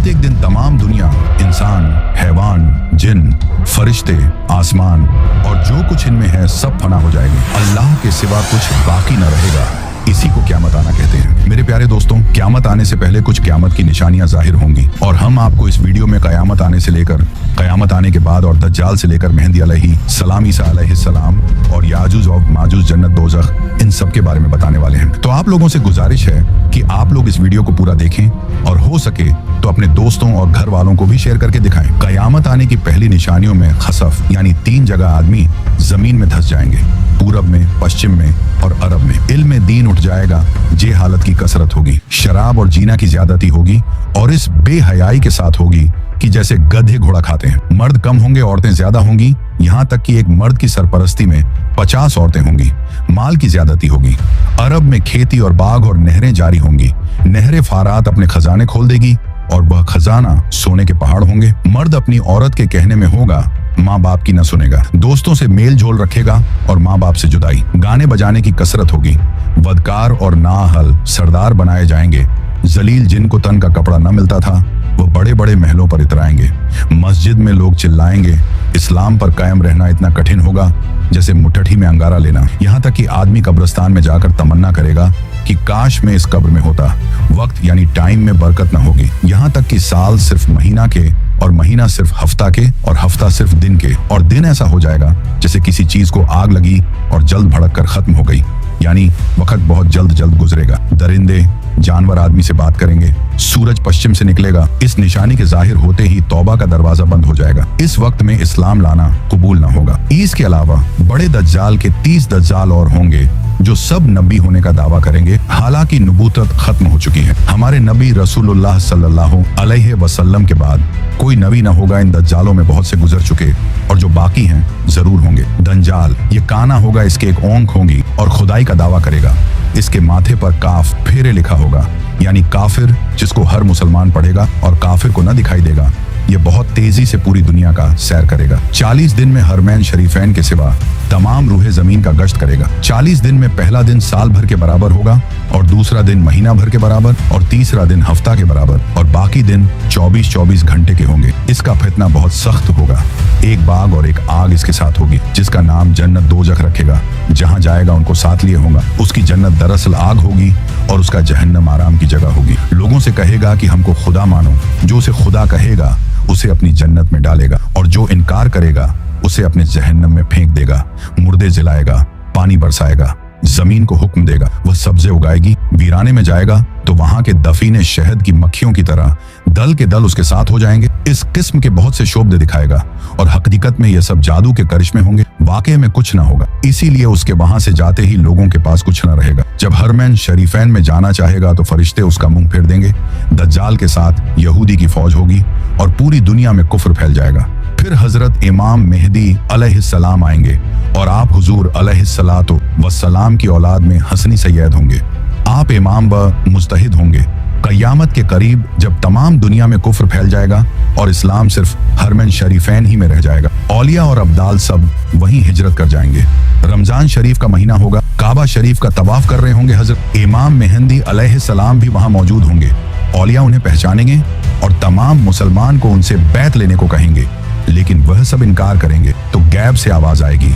क़यामत एक दिन तमाम दुनिया, इंसान, हैवान, जिन, फरिश्ते, आसमान और जो कुछ इनमें है सब फना हो जाएंगे। अल्लाह के सिवा कुछ बाकी न रहेगा। इसी को क़यामत आना कहते हैं। मेरे प्यारे दोस्तों, क़यामत आने से पहले कुछ क़यामत की निशानियां जाहिर होंगी और हम आपको इस वीडियो में क़यामत आने से लेकर क़यामत आने के बाद और दज्जाल से लेकर मेहदी अलैहिस्सलाम, ईसा अलैहिस्सलाम और याजूज और माजूज, जन्नत, दोज़ख, इन सब के बारे में बताने वाले हैं। तो आप लोगों से गुजारिश है कि आप लोग इस वीडियो को पूरा देखें और हो सके तो अपने दोस्तों और घर वालों को भी शेयर करके दिखाएं। क़यामत आने की पहली निशानियों में खसफ यानी 3 जगह आदमी जमीन में धंस जाएंगे, पूरब में, पश्चिम में और अरब में। इल्म दीन उठ जाएगा, जे हालत की कसरत होगी, शराब और जीना की ज्यादती होगी और इस बेहयाई के साथ होगी कि जैसे गधे घोड़ा खाते हैं। मर्द कम होंगे, औरतें ज्यादा होंगी, यहाँ तक कि एक मर्द की सरपरस्ती में 50 औरतें होंगी। माल की ज्यादती होगी। अरब में खेती और बाग और नहरें जारी होंगी। नहरें फारात अपने खजाने खोल देगी और वह खजाना सोने के पहाड़ होंगे। मर्द अपनी औरत के कहने में होगा, माँ बाप की न सुनेगा। दोस्तों से मेल जोल रखेगा और माँ बाप से जुदाई। गाने बजाने की कसरत होगी। वदकार और नाअहल सरदार बनाए जाएंगे। जलील जिनको तन का कपड़ा न मिलता था वो बड़े बड़े महलों पर इतराएंगे। मस्जिद में लोग चिल्लाएंगे। इस्लाम पर कायम रहना इतना कठिन होगा जैसे मुट्ठी में अंगारा लेना। यहाँ तक कि आदमी कब्रिस्तान में जाकर तमन्ना करेगा कि काश मैं इस कब्र में होता। वक्त यानी टाइम में बरकत न होगी। यहाँ तक कि साल सिर्फ महीना के और महीना सिर्फ हफ्ता के और हफ्ता सिर्फ दिन के और दिन ऐसा हो जाएगा जैसे किसी चीज को आग लगी और जल्द भड़क कर खत्म हो गई। यानी वक्त बहुत जल्द गुजरेगा। दरिंदे जानवर आदमी से बात करेंगे। सूरज पश्चिम से निकलेगा। इस निशानी के जाहिर होते ही तौबा का दरवाजा बंद हो जाएगा। इस वक्त में इस्लाम लाना कबूल न होगा। इसके अलावा बड़े दज्जाल के 30 दज्जाल और होंगे जो सब नबी होने का दावा करेंगे। हालांकि नबूवत खत्म हो चुकी है। हमारे नबी रसूलुल्लाह सल्लल्लाहु अलैहि वसल्लम के बाद कोई नबी न होगा। इन दज्जालों में बहुत से गुजर चुके और जो बाकी हैं जरूर होंगे। दंजाल ये काना होगा, इसके एक ओंख होंगी और खुदाई का दावा करेगा। इसके माथे पर काफ फेरे लिखा होगा, यानी काफिर जिसको हर मुसलमान पढ़ेगा और काफिर को न दिखाई देगा। ये बहुत तेजी से पूरी दुनिया का सैर करेगा। 40 दिन में हरमैन शरीफैन के सिवा तमाम रूहे जमीन का गश्त करेगा। 40 दिन में पहला दिन साल भर के बराबर होगा और दूसरा दिन महीना भर के बराबर और तीसरा दिन हफ्ता के बराबर और बाकी दिन 24-24 घंटे के होंगे। इसका फितना बहुत सख्त होगा। एक बाग और एक आग इसके साथ होगी जिसका नाम जन्नत दोज़ख रखेगा। जहां जाएगा उनको साथ लिए होगा। उसकी जन्नत दरअसल आग होगी और उसका जहन्नम आराम की जगह होगी। लोगों से कहेगा कि हमको खुदा मानो। जो उसे खुदा कहेगा उसे अपनी जन्नत में डालेगा और जो इनकार करेगा उसे अपने जहन्नम में फेंक देगा। मुर्दे जलाएगा, पानी बरसाएगा, जमीन को हुक्म देगा, वह सब्जे उगाएगी। वीराने में जाएगा तो वहां के दफीने शहद की मक्खियों की तरह दल के दल उसके साथ हो जाएंगे। इस किस्म के बहुत से शोबदे दिखाएगा और हकीकत में यह सब जादू के करिश्मे होंगे। वाकई में कुछ ना होगा। इसीलिए उसके वहां से जाते ही लोगों के पास कुछ ना रहेगा। जब हरमैन शरीफैन में जाना चाहेगा तो फरिश्ते उसका मुंह फेर देंगे। दज्जाल के साथ यहूदी की फौज होगी और पूरी दुनिया में कुफ्र फैल जाएगा। फिर हजरत इमाम मेहदी अलैहिस्सलाम आएंगे और आप हुजूर अलैहिस्सलातो वस्सलाम की औलाद में हसनी सैयद होंगे। आप इमाम व मुज्तहिद होंगे। क़यामत के करीब जब तमाम दुनिया में कुफ्र फैल जाएगा और इस्लाम सिर्फ हरमैन शरीफैन ही में रह जाएगा। औलिया और अब्दाल सब वहीं हिजरत कर जाएंगे। रमजान शरीफ का महीना होगा। काबा शरीफ का तवाफ कर रहे होंगे। हजरत इमाम मेहदी अलैहिस्सलाम भी वहां मौजूद होंगे। औलिया उन्हें पहचानेंगे और तमाम मुसलमान को उनसे बैत लेने को कहेंगे, लेकिन वह सब इनकार करेंगे। तो गैब से आवाज आएगी,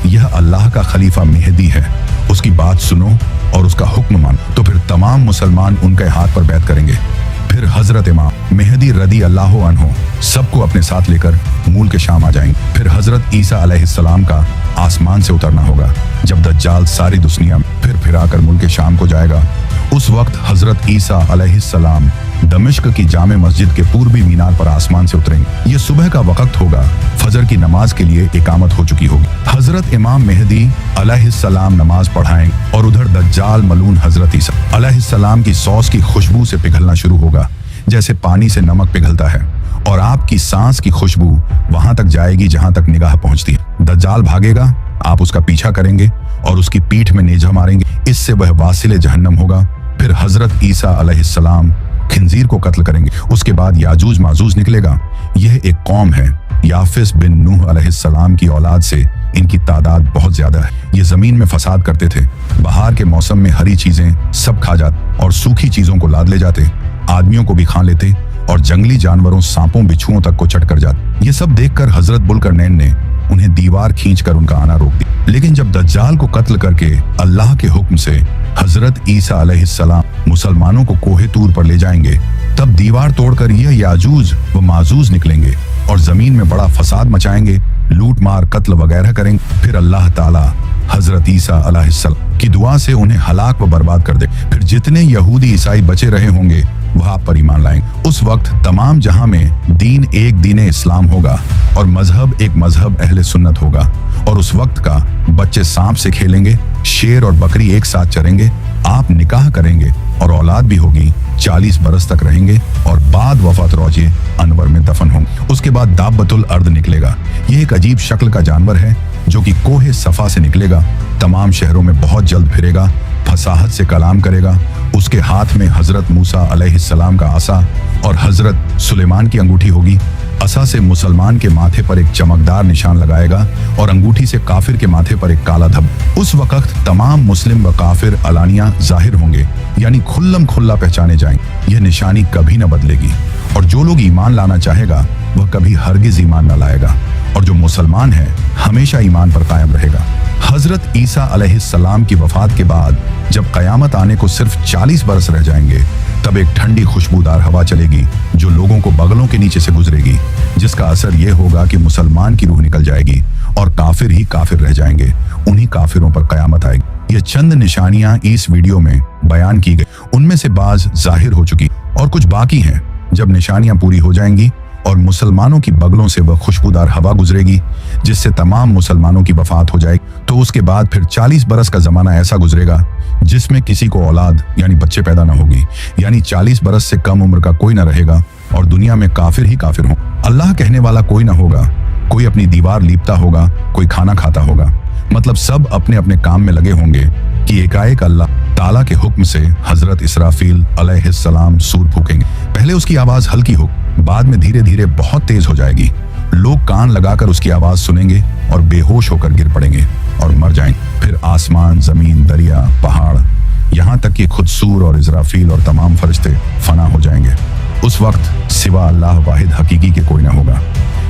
यह अल्लाह का खलीफा मेहदी है, उसकी बात सुनो और उसका हुक्म मानो। तो फिर तमाम मुसलमान उनके हाथ पर बैत करेंगे। फिर हजरत इमाम मेहदी रदी अल्लाह अन्हु सबको अपने साथ लेकर मूल के शाम आ जाएंगे। फिर हजरत ईसा अलैहिस्सलाम का आसमान से उतरना होगा। जब दज्जाल सारी दुनिया फिर फिराकर मुल्क के शाम को जाएगा, उस वक्त हजरत ईसा अलैहिस्सलाम दमिश्क की जामे मस्जिद के पूर्वी मीनार पर आसमान से उतरेंगे। ये सुबह का वक्त होगा। फजर की नमाज के लिए इकामत हो चुकी होगी। हजरत इमाम मेहदी अलैहिस्सलाम नमाज पढ़ाएंगे और उधर दज्जाल मलून हजरत ईसा अलैहिस्सलाम की सॉस की खुशबू से पिघलना शुरू होगा, जैसे पानी से नमक पिघलता है, और आपकी सांस की खुशबू वहां तक जाएगी जहां तक निगाह पहुंचती है। दज्जाल भागेगा, आप उसका पीछा करेंगे और उसकी पीठ में नेजा मारेंगे। इससे वह वासिले जहन्नम होगा। फिर हजरत ईसा अलैहिस्सलाम खिंजीर को कत्ल करेंगे। उसके बाद याजूज माजूज निकलेगा। यह एक कौम है। याफिस बिन नूह अलैहिस्सलाम की औलाद से इनकी तादाद बहुत ज्यादा है। ये जमीन में फसाद करते थे। बहार के मौसम में हरी चीजें सब खा जाते और सूखी चीजों को लाद ले जाते। आदमियों को भी खा लेते और जंगली जानवरों सांपों बिच्छुओं तक को चट कर जाते। ये सब देखकर हजरत बुल्करनैन ने उन्हें दीवार खींचकर उनका आना रोक दिया। लेकिन जब दज्जाल को कत्ल करके अल्लाह के हुक्म से हजरत ईसा अलैहिस्सलाम मुसलमानों को कोहे तूर पर ले जाएंगे, तब दीवार तोड़कर यह याजूज व माजूज निकलेंगे और जमीन में बड़ा फसाद मचाएंगे, लूट मार कत्ल वगैरह करेंगे। फिर अल्लाह ताला हजरत ईसा अलैहिस्सलाम की दुआ से उन्हें हलाक व बर्बाद कर दे। फिर जितने यहूदी ईसाई बचे रहे होंगे वह आप पर ईमान लाएंगे। उस वक्त तमाम जहां में दीन एक दीन इस्लाम होगा और मजहब एक मजहब अहले सुन्नत होगा। और उस वक्त का बच्चे सांप से खेलेंगे, शेर और बकरी एक साथ चरेंगे, आप निकाह करेंगे और औलाद भी होगी, 40 बरस तक रहेंगे और बाद वफात रोजे अनवर में दफन होंगे। उसके बाद दाब्बतुल अर्द निकलेगा। ये एक अजीब शक्ल का जानवर है जो कि कोहे सफा से निकलेगा, तमाम शहरों में बहुत जल्द फिरेगा, फसाहत से कलाम करेगा। उसके हाथ में हजरत मूसा अलैहिस्सलाम का आसा और हजरत सुलेमान की अंगूठी होगी। असा से मुसलमान के माथे पर एक चमकदार निशान लगाएगा और अंगूठी से काफिर के माथे पर एक काला धब्बा। उस वक्त तमाम मुस्लिम व काफिर अलानिया जाहिर होंगे, यानी खुल्लम खुल्ला पहचाने जाएंगे। यह निशानी कभी न बदलेगी और जो लोग ईमान लाना चाहेगा वह कभी हरगिज ईमान न लाएगा और जो मुसलमान है हमेशा ईमान पर कायम रहेगा। हजरत ईसा अलैहिस्सलाम की वफात के बाद जब कयामत आने को सिर्फ 40 बरस रह जाएंगे, तब एक ठंडी खुशबूदार हवा चलेगी जो लोगों को बगलों के नीचे से गुजरेगी, जिसका असर यह होगा कि मुसलमान की रूह निकल जाएगी और काफिर ही काफिर रह जाएंगे। उन्हीं काफिरों पर कयामत आएगी। ये चंद निशानियां इस वीडियो में बयान की गई, उनमें से बाज जाहिर हो चुकी और कुछ बाकी हैं। जब निशानियां पूरी हो जाएंगी और मुसलमानों की बगलों से वह खुशबूदार हवा गुजरेगी जिससे तमाम मुसलमानों की वफात हो जाएगी, तो उसके बाद फिर 40 बरस का जमाना ऐसा गुजरेगा जिसमें किसी को औलाद यानी बच्चे पैदा न होगी, यानी 40 बरस से कम उम्र का कोई न रहेगा और दुनिया में काफिर ही काफिर हों। अल्लाह कहने वाला कोई न होगा, कोई अपनी दीवार लीपता होगा, कोई खाना खाता होगा, मतलब सब अपने अपने काम में लगे होंगे कि एकाएक अल्लाह ताला के हुक्म से हजरत इसराफील अलैहिस्सलाम सूर फूकेंगे। पहले उसकी आवाज हल्की हो, बाद में धीरे धीरे बहुत तेज हो जाएगी। लोग कान लगाकर उसकी आवाज सुनेंगे और बेहोश होकर गिर पड़ेंगे और मर जाएंगे। फिर आसमान, जमीन, दरिया, पहाड़, यहाँ तक कि खुद सूर और इसराफील और तमाम फरिश्ते फना हो जाएंगे। उस वक्त सिवा अल्लाह वाहिद हकीकी के कोई ना होगा।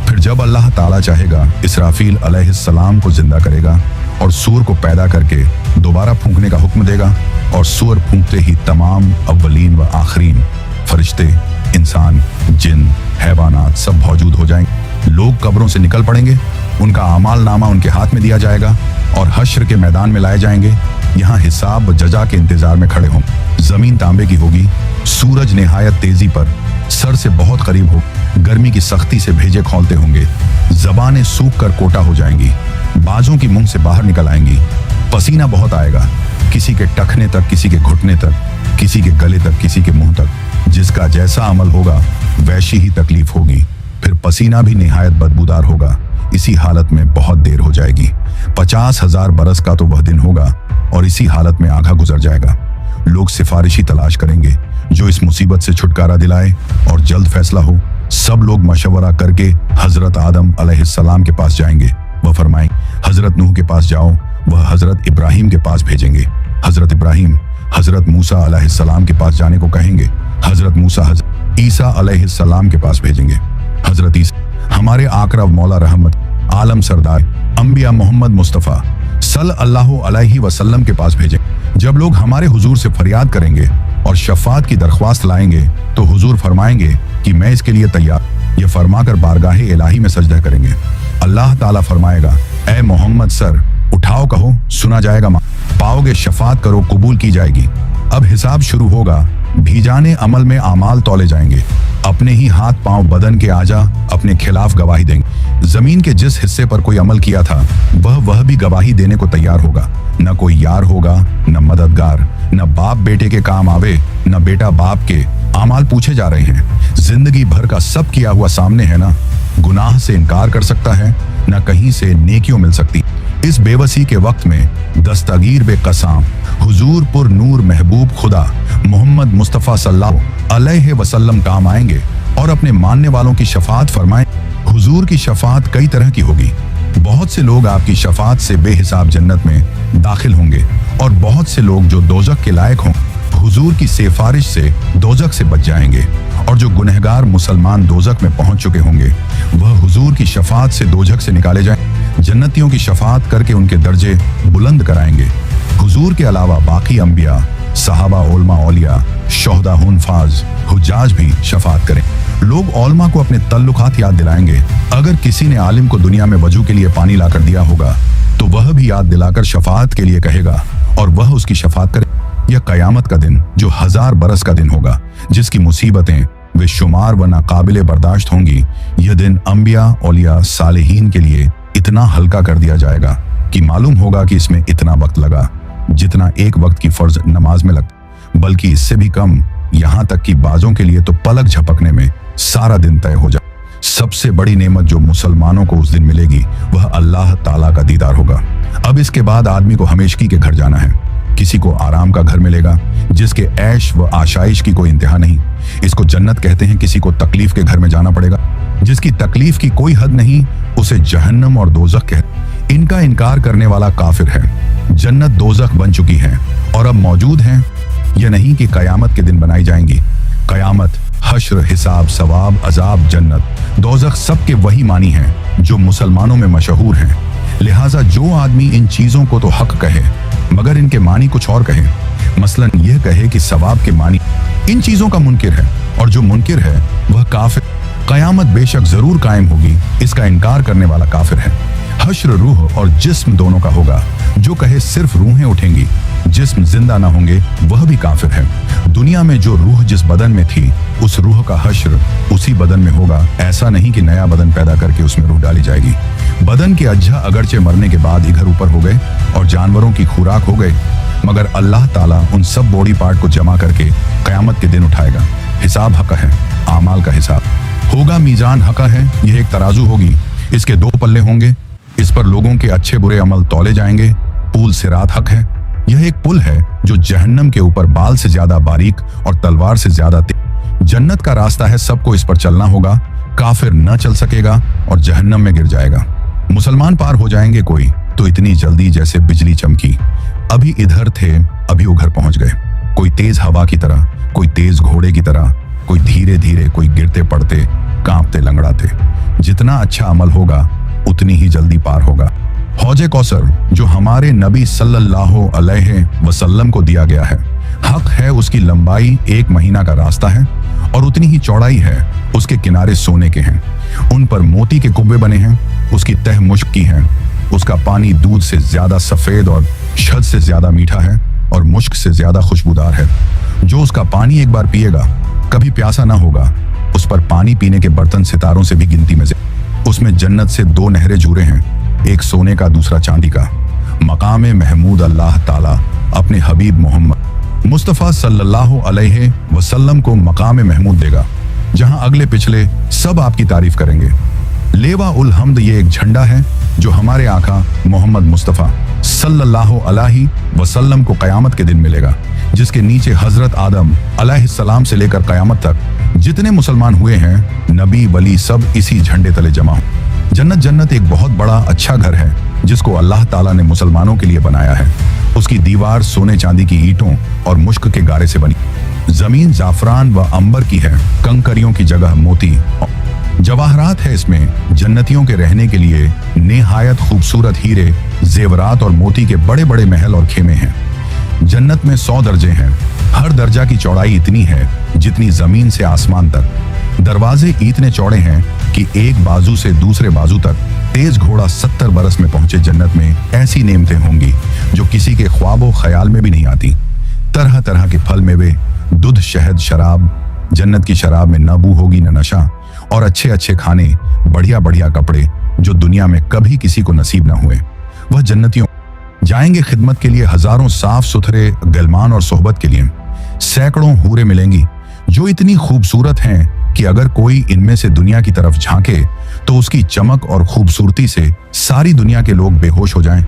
फिर जब अल्लाह ताला चाहेगा इसराफील अलैहिस्सलाम को जिंदा करेगा और सूर को पैदा करके दोबारा फूंकने का हुक्म देगा और सूर फूंकते ही तमाम अव्वलीन व आखरीन फरिश्ते, इंसान, जिन, हैवानात सब मौजूद हो जाएंगे। लोग कब्रों से निकल पड़ेंगे, उनका आमाल नामा उनके हाथ में दिया जाएगा और हश्र के मैदान में लाए जाएंगे। यहाँ हिसाब व जजा के इंतजार में खड़े हों। जमीन तांबे की होगी, सूरज निहायत तेजी पर सर से बहुत करीब हो, गर्मी की सख्ती से भेजे खोलते होंगे, जबानें सूख कर कोटा हो जाएंगी, बाजों की मुंह से बाहर निकल आएंगी, पसीना बहुत आएगा, किसी के टखने तक, किसी के घुटने तक, किसी के गले तक, किसी के मुंह तक। जिसका जैसा अमल होगा वैसी ही तकलीफ होगी। फिर पसीना भी निहायत बदबूदार होगा। इसी हालत में बहुत देर हो जाएगी। 50,000 बरस का तो वह दिन होगा और इसी हालत में आधा गुजर जाएगा। लोग सिफारिशी तलाश करेंगे जो इस मुसीबत से छुटकारा दिलाए और जल्द फैसला हो। सब लोग मशवरा करके हजरत आदम अलैहिस्सलाम के पास जाएंगे। वह फरमाएंगे हजरत नूह के पास जाओ, वह हजरत इब्राहिम के पास भेजेंगे। हजरत इब्राहिम हजरत मूसा अलैहिस्सलाम के पास जाने को कहेंगे। हजरत मूसा हजरत ईसा अलैहिस्सलाम के पास भेजेंगे। हजरत ईसा हमारे आकरा मौला रहमत आलम सरदार अंबिया मोहम्मद मुस्तफ़ा सल्लल्लाहु अलैहि वसल्लम के पास भेजें। जब लोग हमारे हुजूर से फरियाद करेंगे और शफात की दरख्वास्त लाएंगे तो हुजूर फरमाएंगे कि मैं इसके लिए तैयार। ये फरमाकर बारगाहे इलाही में सजदा करेंगे। अल्लाह ताला फरमाएगा, ए मोहम्मद सर उठाओ, कहो सुना जाएगा, पाओगे शफात करो कबूल की जाएगी। अब हिसाब शुरू होगा, भीजाने अमल में आमाल तौले जाएंगे। अपने ही हाथ पांव बदन के आजा अपने खिलाफ गवाही देंगे। जमीन के जिस हिस्से पर कोई अमल किया था वह भी गवाही देने को तैयार होगा। न कोई यार होगा, न मददगार, न बाप बेटे के काम आवे, न बेटा बाप के। आमाल पूछे जा रहे हैं, जिंदगी भर का सब किया हुआ सामने है ना। गुनाह से इनकार कर सकता है, न कहीं से नेकियों मिल सकती। इस बेबसी के वक्त में दस्तगीर बेकसाम हुजूर पुर नूर महबूब खुदा मोहम्मद मुस्तफ़ा सल्लल्लाहु अलैहि वसल्लम काम आएंगे और अपने मानने वालों की शफात फरमाएं। हुजूर की शफात कई तरह की होगी। बहुत से लोग आपकी शफात से बेहिसाब जन्नत में दाखिल होंगे और बहुत से लोग जो दोजख के लायक हों हुजूर की सिफारिश से दोजख से बच जाएंगे, और जो गुनहगार मुसलमान दोजख में पहुंच चुके होंगे वह हुजूर की शफात से दोजख से निकाले जाएं। जन्नतियों की शफात करके उनके दर्जे बुलंद कराएंगे। हुजूर के अलावा बाकी अंबिया, सहाबा, उलमा, औलिया, शोहदा, हुनफाज, हुज्जाज भी शफात करें। लोग औलमा को अपने तल्लुकात याद दिलाएंगे। अगर किसी ने आलिम को दुनिया में वजू के लिए पानी लाकर दिया होगा तो वह भी याद दिलाकर शफात के लिए कहेगा और वह उसकी शफात करे। यह कयामत का दिन जो 1000 बरस का दिन होगा, जिसकी मुसीबतें वे शुमार व नाकाबिले बर्दाश्त होंगी, यह दिन अंबिया, औलिया, सालेहीन के लिए इतना हल्का कर दिया जाएगा कि मालूम होगा कि इसमें इतना वक्त लगा जितना एक वक्त की फर्ज नमाज में लगता, बल्कि इससे भी कम। यहाँ तक कि बाजों के लिए तो पलक झपकने में सारा दिन तय हो जाए। सबसे बड़ी नेमत जो मुसलमानों को उस दिन मिलेगी वह अल्लाह ताला का दीदार होगा। अब इसके बाद आदमी को हमेशगी के घर जाना है। किसी को आराम का घर मिलेगा जिसके ऐश व आशाइश की कोई इंतहा नहीं, इसको जन्नत कहते हैं। किसी को तकलीफ के घर में जाना पड़ेगा जिसकी तकलीफ की कोई हद नहीं, उसे जहन्नम और दोजख कहते। इनका इनकार करने वाला काफिर है। जन्नत दोजख बन चुकी है और अब मौजूद है। यह नहीं कि कयामत के दिन बनाई जाएंगी। कयामत, हश्र, हिसाब, सवाब, अजाब, जन्नत, दोजख सबके वही मानी हैं जो मुसलमानों में मशहूर हैं। लिहाजा जो आदमी इन चीजों को तो हक कहे मगर इनके मानी कुछ और कहे, मसलन यह कहे कि सवाब के मानी इन चीजों का मुनकिर है और जो मुनकिर है वह काफिर। कयामत बेशक जरूर कायम होगी, इसका इनकार करने वाला काफिर है। हश्र रूह और जिस्म दोनों का होगा। जो कहे सिर्फ रूहें उठेंगी, जिस्म जिंदा ना होंगे, वह भी काफिर है। दुनिया में जो रूह जिस बदन में थी उस रूह का हश्र उसी बदन में होगा। ऐसा नहीं कि नया बदन पैदा करके उसमें रूह डाली जाएगी। बदन के अज्जा अगरचे मरने के बाद इधर ऊपर हो गए और जानवरों की खुराक हो गए, मगर अल्लाह ताला उन सब बॉडी पार्ट को जमा करके कयामत के दिन उठाएगा। हिसाब हक है, आमाल का हिसाब होगा। मीजान हक है, यह एक तराजू होगी, इसके 2 पल्ले होंगे, इस पर लोगों के अच्छे बुरे अमल तौले जाएंगे। पुल सिरात हक है, यह एक पुल है जो जहन्नम के ऊपर बाल से ज्यादा बारीक और तलवार से ज्यादा तेज। जन्नत का रास्ता है, सबको इस पर चलना होगा। काफिर न चल सकेगा और जहन्नम में गिर जाएगा। मुसलमान पार हो जाएंगे कोई तो इतनी जल्दी जैसे बिजली चमकी। अभी इधर थे, अभी उधर पहुंच गए। कोई तेज हवा की तरह, कोई तेज घोड़े की तरह, कोई धीरे धीरे, कोई गिरते पड़ते, कांपते लंगड़ाते। जितना अच्छा अमल होगा उतनी ही जल्दी पार होगा। हौजे कौसर जो हमारे नबी सल्लल्लाहु अलैहि वसल्लम को दिया गया है, हक है उसकी लंबाई 1 महीना का रास्ता है और उतनी ही चौड़ाई है। उसके किनारे सोने के हैं, उन पर मोती के कुब्बे बने हैं। उसकी तह मुश्क की है, उसका पानी दूध से ज्यादा सफेद और शहद से ज्यादा मीठा है और मुश्क से ज्यादा खुशबूदार है। जो उसका पानी एक बार पिएगा कभी प्यासा ना होगा। उस पर पानी पीने के बर्तन सितारों से भी गिनती में से। उसमें जन्नत से 2 नहरें जुड़े हैं, एक सोने का दूसरा चांदी का। मकाम महमूद अल्लाह ताला अपने हबीब मोहम्मद मुस्तफ़ा सल्लल्लाहु अलैहि वसल्लम को मकाम महमूद देगा, जहां अगले पिछले सब आपकी तारीफ करेंगे। लेवा उल हम्द ये एक झंडा है जो हमारे आका मोहम्मद मुस्तफ़ा सल्लल्लाहु अलैहि वसल्लम को कयामत के दिन मिलेगा, जिसके नीचे हजरत आदम अलैहिस्सलाम से लेकर कयामत तक जितने मुसलमान हुए हैं, नबी वली सब इसी झंडे तले जमा हो। जन्नत एक बहुत बड़ा अच्छा घर है जिसको अल्लाह ताला ने मुसलमानों के लिए बनाया है। उसकी दीवार सोने चांदी की ईंटों और मुश्क के गारे से बनी। जमीन जाफरान व अंबर की है, कंकरियों की जगह मोती जवाहरात है। इसमें जन्नतियों के रहने के लिए निहायत खूबसूरत हीरे, जेवरात और मोती के बड़े बड़े महल और खेमे हैं। जन्नत में 100 दर्जे हैं। हर दर्जा की चौड़ाई इतनी है जितनी जमीन से आसमान तक। दरवाजे इतने चौड़े हैं कि एक बाजू से दूसरे बाजू तक तेज घोड़ा 70 बरस में पहुंचे। जन्नत में ऐसी नेमतें होंगी जो किसी के ख्वाबो ख्याल में भी नहीं आती। तरह तरह के फल मेवे, दूध, शहद, शराब। जन्नत की शराब में न बू होगी न नशा, और अच्छे अच्छे खाने, बढ़िया बढ़िया कपड़े जो दुनिया में कभी किसी को नसीब न हुए। वह जन्नतियों जाएंगे खिदमत के लिए, हजारों साफ सुथरे गलमान और सोहबत के लिए। सैकड़ों हूरें मिलेंगी जो इतनी खूबसूरत हैं कि अगर कोई इनमें से दुनिया की तरफ झांके तो उसकी चमक और खूबसूरती से सारी दुनिया के लोग बेहोश हो जाएं।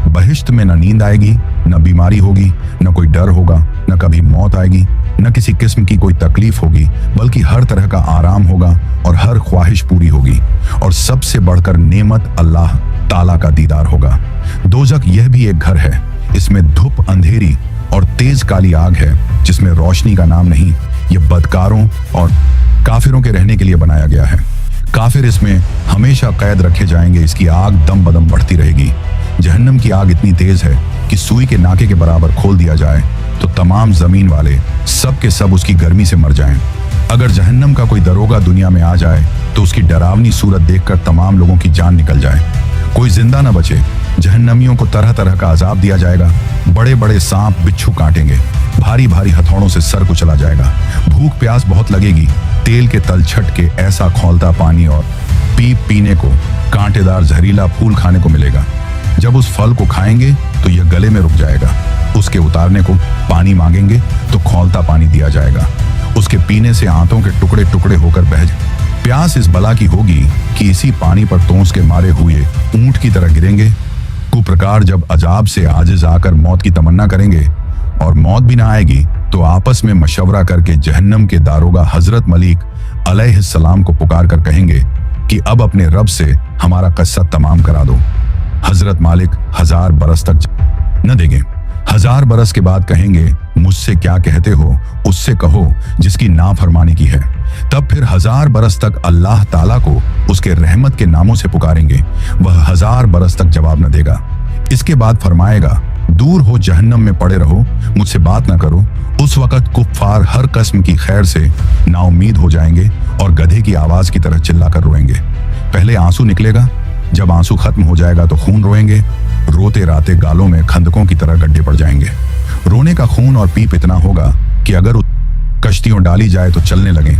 बहिश्त में न नींद आएगी, न बीमारी होगी, न कोई डर होगा, न कभी मौत आएगी, न किसी किस्म की कोई तकलीफ होगी, बल्कि हर तरह का आराम होगा और हर ख्वाहिश पूरी होगी। और सबसे बढ़कर नेमत अल्लाह ताला का दीदार होगा। दोजख यह भी एक घर है, इसमें धूप, अंधेरी और तेज काली आग है जिसमें रोशनी का नाम नहीं। ये बदकारों और काफिरों के रहने के लिए बनाया गया है। काफिर इसमें हमेशा कैद रखे जाएंगे। इसकी आग दम बदम बढ़ती रहेगी। जहन्नम की आग इतनी तेज है कि सुई के नाके के बराबर खोल दिया जाए तो तमाम जमीन वाले सब के सब उसकी गर्मी से मर जाएं। अगर जहन्नम का कोई दरोगा दुनिया में आ जाए तो उसकी डरावनी सूरत देखकर तमाम लोगों की जान निकल जाए, कोई जिंदा न बचे। जहन्नमियों को तरह तरह का अजाब दिया जाएगा। बड़े बड़े सांप बिच्छू काटेंगे, भारी भारी हथौड़ों से सर को चला जाएगा। भूख प्यास बहुत लगेगी। तेल के तल छट के ऐसा खौलता पानी और पीने को कांटेदार जहरीला फूल खाने को मिलेगा। जब उस फल को खाएंगे तो यह गले में रुक जाएगा। उसके उतारने को पानी मांगेंगे तो खौलता पानी दिया जाएगा। उसके पीने से आंतों के टुकड़े टुकड़े होकर बह जाए। प्यास इस बला की होगी कि इसी पानी पर तोंस के मारे हुए ऊंट की तरह गिरेंगे। कुप्रकार जब अजाब से आजिज आकर मौत की तमन्ना करेंगे और मौत भी ना आएगी तो आपस में मशवरा करके जहन्नम के दारोगा हजरत मलिक अलैहिस्सलाम को पुकार कर कहेंगे कि अब अपने रब से हमारा किस्सा तमाम करा दो। हजरत मालिक 1000 बरस तक न देंगे। 1000 बरस के बाद कहेंगे मुझसे क्या कहते हो, उससे कहो जिसकी नाफरमानी की है। तब फिर 1000 बरस तक अल्लाह ताला को उसके रहमत के नामों से पुकारेंगे। वह 1000 बरस तक जवाब न देगा। इसके बाद फरमाएगा दूर हो, जहन्नम में पड़े रहो, मुझसे बात न करो। उस वक्त कुफ्फार हर किस्म की खैर से नाउम्मीद हो जाएंगे और गधे की आवाज की तरह चिल्लाकर रोएंगे। पहले आंसू निकलेगा, जब आंसू खत्म हो जाएगा तो खून रोएंगे। रोते राते गालों में खंदकों की तरह गड्ढे पड़ जाएंगे। रोने का खून और पीप इतना होगा कि अगर कश्तियों डाली जाए तो चलने लगें।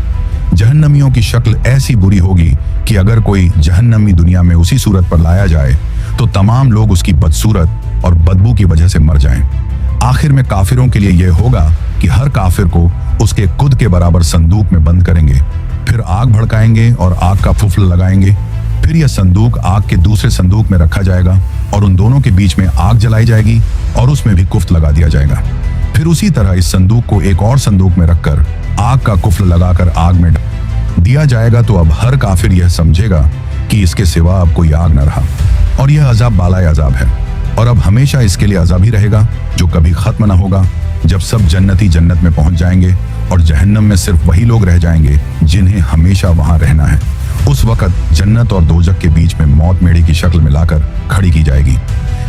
जहन्नमियों की शक्ल ऐसी बुरी होगी कि अगर कोई जहन्नमी दुनिया में उसी सूरत पर लाया जाए तो तमाम लोग उसकी बदसूरत और बदबू की वजह से मर जाएं। आखिर में काफिरों के लिए यह होगा कि हर काफिर को उसके खुद के बराबर संदूक में बंद करेंगे, फिर आग भड़काएंगे और आग का फुफल लगाएंगे। फिर यह संदूक आग के दूसरे संदूक में रखा जाएगा और उन दोनों के बीच में आग जलाई जाएगी और उसमें भी कुफ्त लगा दिया जाएगा। फिर उसी तरह इस संदूक को एक और संदूक में रखकर आग का कुफ्ल लगाकर आग में दिया जाएगा। तो अब हर काफिर यह समझेगा कि इसके सिवा अब कोई आग न रहा और यह अजाब बालाए अजाब है और अब हमेशा इसके लिए अजाब ही रहेगा जो कभी खत्म न होगा। जब सब जन्नती जन्नत में पहुंच जाएंगे और जहन्नम में सिर्फ वही लोग रह जाएंगे जिन्हें हमेशा वहां रहना है। उस वक्त जन्नत और दोजक के बीच में मौत मेढ़ी की शक्ल मिलाकर खड़ी की जाएगी।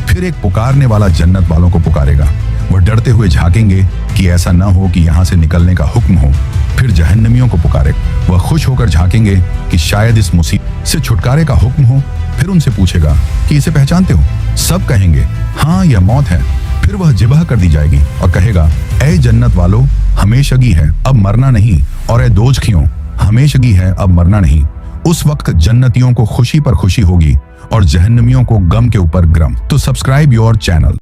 फिर एक पुकारने वाला जन्नत वालों को पुकारेगा। वह डरते हुए झांकेंगे कि ऐसा न हो कि यहाँ से निकलने का हुक्म हो। फिर जहन्नमियों को पुकारे। वह खुश होकर झांकेंगे कि शायद इस मुसीबत से छुटकारे का हुक्म हो। फिर उनसे पूछेगा कि इसे पहचानते हो? सब कहेंगे हाँ, यह मौत है। फिर वह जिबह कर दी जाएगी और कहेगा ऐ जन्नत वालों, हमेशगी है, अब मरना नहीं, और ऐ दोजखियों, हमेशगी है, अब मरना नहीं। उस वक्त जन्नतियों को खुशी पर खुशी होगी और जहन्नमियों को गम के ऊपर गम। तो सब्सक्राइब योर चैनल।